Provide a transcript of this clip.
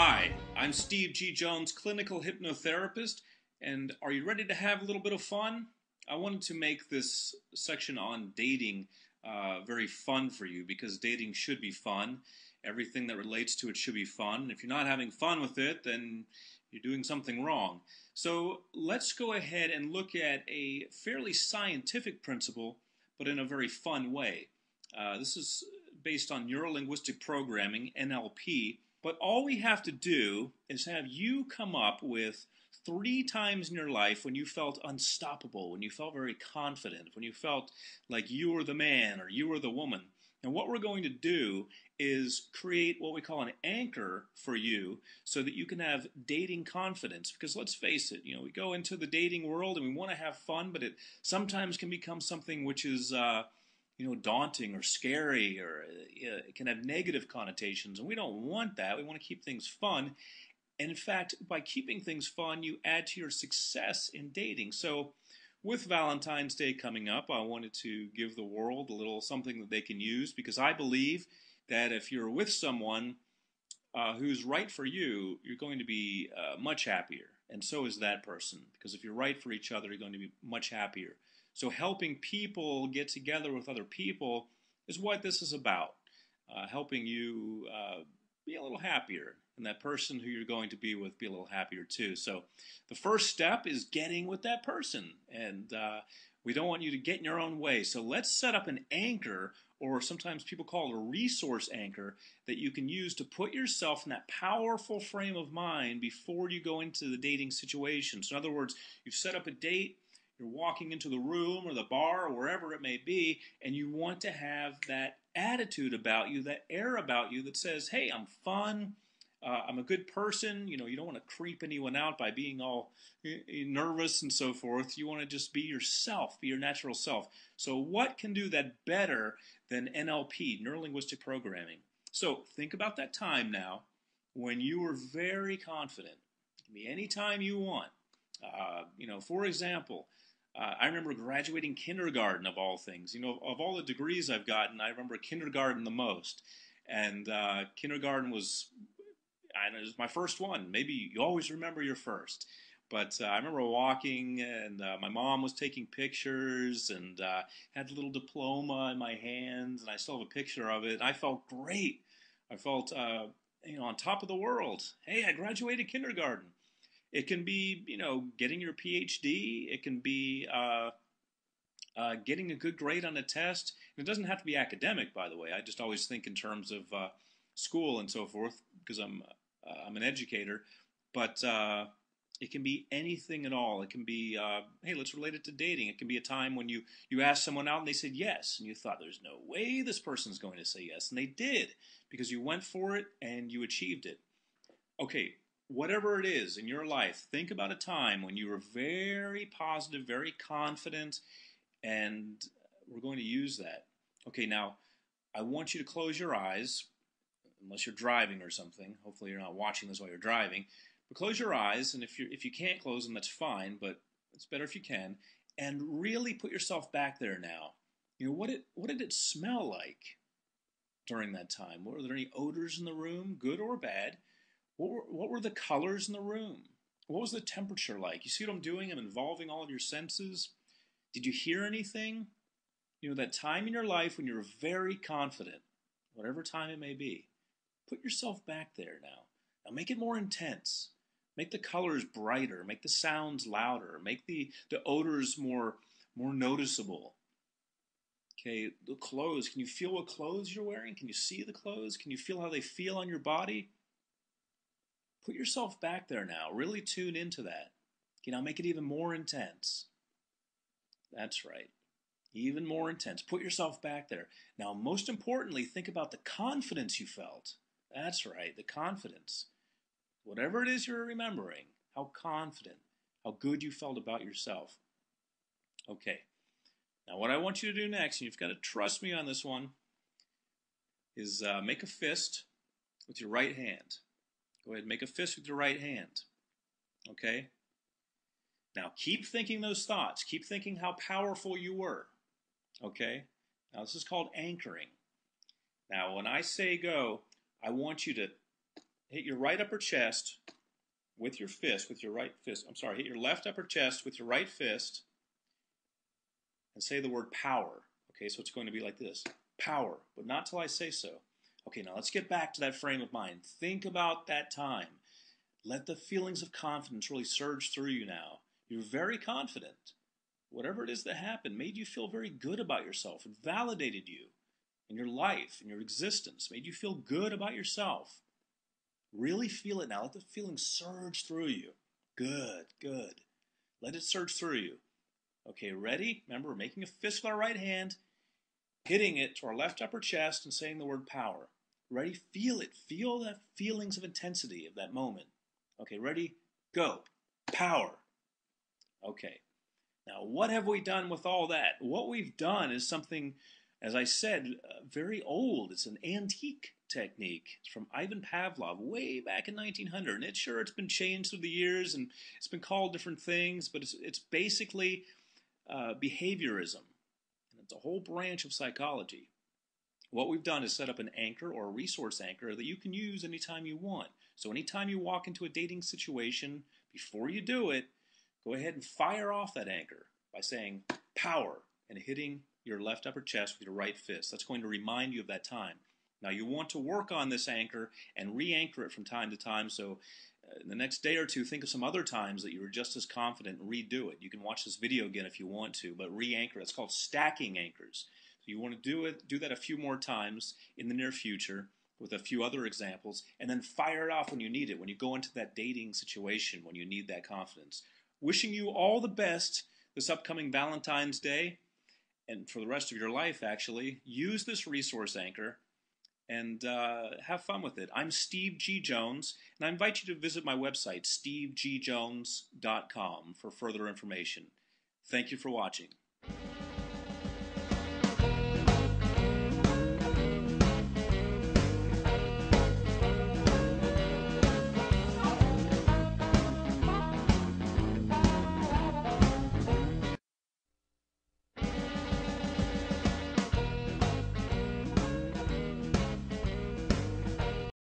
Hi, I'm Steve G. Jones, clinical hypnotherapist, and are you ready to have a little bit of fun? I wanted to make this section on dating very fun for you because dating should be fun. Everything that relates to it should be fun. And if you're not having fun with it, then you're doing something wrong. So let's go ahead and look at a fairly scientific principle, but in a very fun way. This is based on neuro-linguistic programming, NLP. But all we have to do is have you come up with 3 times in your life when you felt unstoppable, when you felt very confident, when you felt like you were the man or you were the woman. And what we're going to do is create what we call an anchor for you so that you can have dating confidence. Because let's face it, we go into the dating world and we want to have fun, but it sometimes can become something which is daunting or scary, or it can have negative connotations, and we don't want that. We want to keep things fun. And in fact, by keeping things fun, you add to your success in dating. So with Valentine's Day coming up, I wanted to give the world a little something that they can use, because I believe that if you're with someone who's right for you, you're going to be much happier. And so is that person, because if you're right for each other, you're going to be much happier. So helping people get together with other people is what this is about. Helping you be a little happier, and that person who you're going to be with be a little happier too. So the first step is getting with that person, and we don't want you to get in your own way. So let's set up an anchor, or sometimes people call it a resource anchor, that you can use to put yourself in that powerful frame of mind before you go into the dating situation. So in other words, you've set up a date, you're walking into the room or the bar or wherever it may be, and you want to have that attitude about you, that air about you that says, hey, I'm fun, I'm a good person. You don't want to creep anyone out by being all nervous and so forth. You want to just be yourself, be your natural self. So what can do that better than NLP, neuro-linguistic programming? So think about that time now when you were very confident. It can be any time you want. For example, I remember graduating kindergarten, of all things. Of all the degrees I've gotten, I remember kindergarten the most. And kindergarten was my first one. Maybe you always remember your first. But I remember walking, and my mom was taking pictures, and had a little diploma in my hands, and I still have a picture of it. I felt great. I felt, on top of the world. Hey, I graduated kindergarten. It can be, getting your PhD. It can be getting a good grade on a test. And it doesn't have to be academic, by the way. I just always think in terms of school and so forth, because I'm an educator. But it can be anything at all. It can be, hey, let's relate it to dating. It can be a time when you asked someone out and they said yes, and you thought, there's no way this person's going to say yes. And they did, because you went for it and you achieved it. Okay. Whatever it is in your life, think about a time when you were very positive, very confident, and we're going to use that. Okay, now, I want you to close your eyes, unless you're driving or something. Hopefully you're not watching this while you're driving. But close your eyes, and if you can't close them, that's fine, but it's better if you can. And really put yourself back there now. What did it smell like during that time? Were there any odors in the room, good or bad? What were the colors in the room? What was the temperature like? You see what I'm doing? I'm involving all of your senses. Did you hear anything? That time in your life when you're very confident, whatever time it may be, put yourself back there now. Now make it more intense. Make the colors brighter. Make the sounds louder. Make the odors more noticeable. Okay, the clothes. Can you feel what clothes you're wearing? Can you see the clothes? Can you feel how they feel on your body? Put yourself back there now. Really tune into that. Make it even more intense. That's right. Even more intense. Put yourself back there. Now, most importantly, think about the confidence you felt. That's right, the confidence. Whatever it is you're remembering, how confident, how good you felt about yourself. Okay. Now, what I want you to do next, and you've got to trust me on this one, is make a fist with your right hand. Go ahead and make a fist with your right hand. Okay? Now, keep thinking those thoughts. Keep thinking how powerful you were. Okay? Now, this is called anchoring. Now, when I say go, I want you to hit your right upper chest with your fist, with your right fist. I'm sorry, hit your left upper chest with your right fist and say the word power. Okay, so it's going to be like this. Power, but not till I say so. Okay, now let's get back to that frame of mind. Think about that time. Let the feelings of confidence really surge through you now. You're very confident. Whatever it is that happened made you feel very good about yourself. It validated you in your life, in your existence, made you feel good about yourself. Really feel it now. Let the feeling surge through you. Good, good. Let it surge through you. Okay, ready? Remember, we're making a fist with our right hand, hitting it to our left upper chest and saying the word power. Ready? Feel it. Feel the feelings of intensity of that moment. Okay, ready? Go. Power. Okay. Now, what have we done with all that? What we've done is something, as I said, very old. It's an antique technique. It's from Ivan Pavlov way back in 1900. And it's been changed through the years and it's been called different things, but it's basically behaviorism. And it's a whole branch of psychology. What we've done is set up an anchor or a resource anchor that you can use anytime you want. So anytime you walk into a dating situation, before you do it, go ahead and fire off that anchor by saying power and hitting your left upper chest with your right fist. That's going to remind you of that time. Now you want to work on this anchor and re-anchor it from time to time. So in the next day or two, think of some other times that you were just as confident and redo it. You can watch this video again if you want to, but re-anchor. It's called stacking anchors. So you want to do that a few more times in the near future with a few other examples, and then fire it off when you need it, when you go into that dating situation, when you need that confidence. Wishing you all the best this upcoming Valentine's Day, and for the rest of your life, actually. Use this resource anchor and have fun with it. I'm Steve G. Jones, and I invite you to visit my website, stevegjones.com, for further information. Thank you for watching.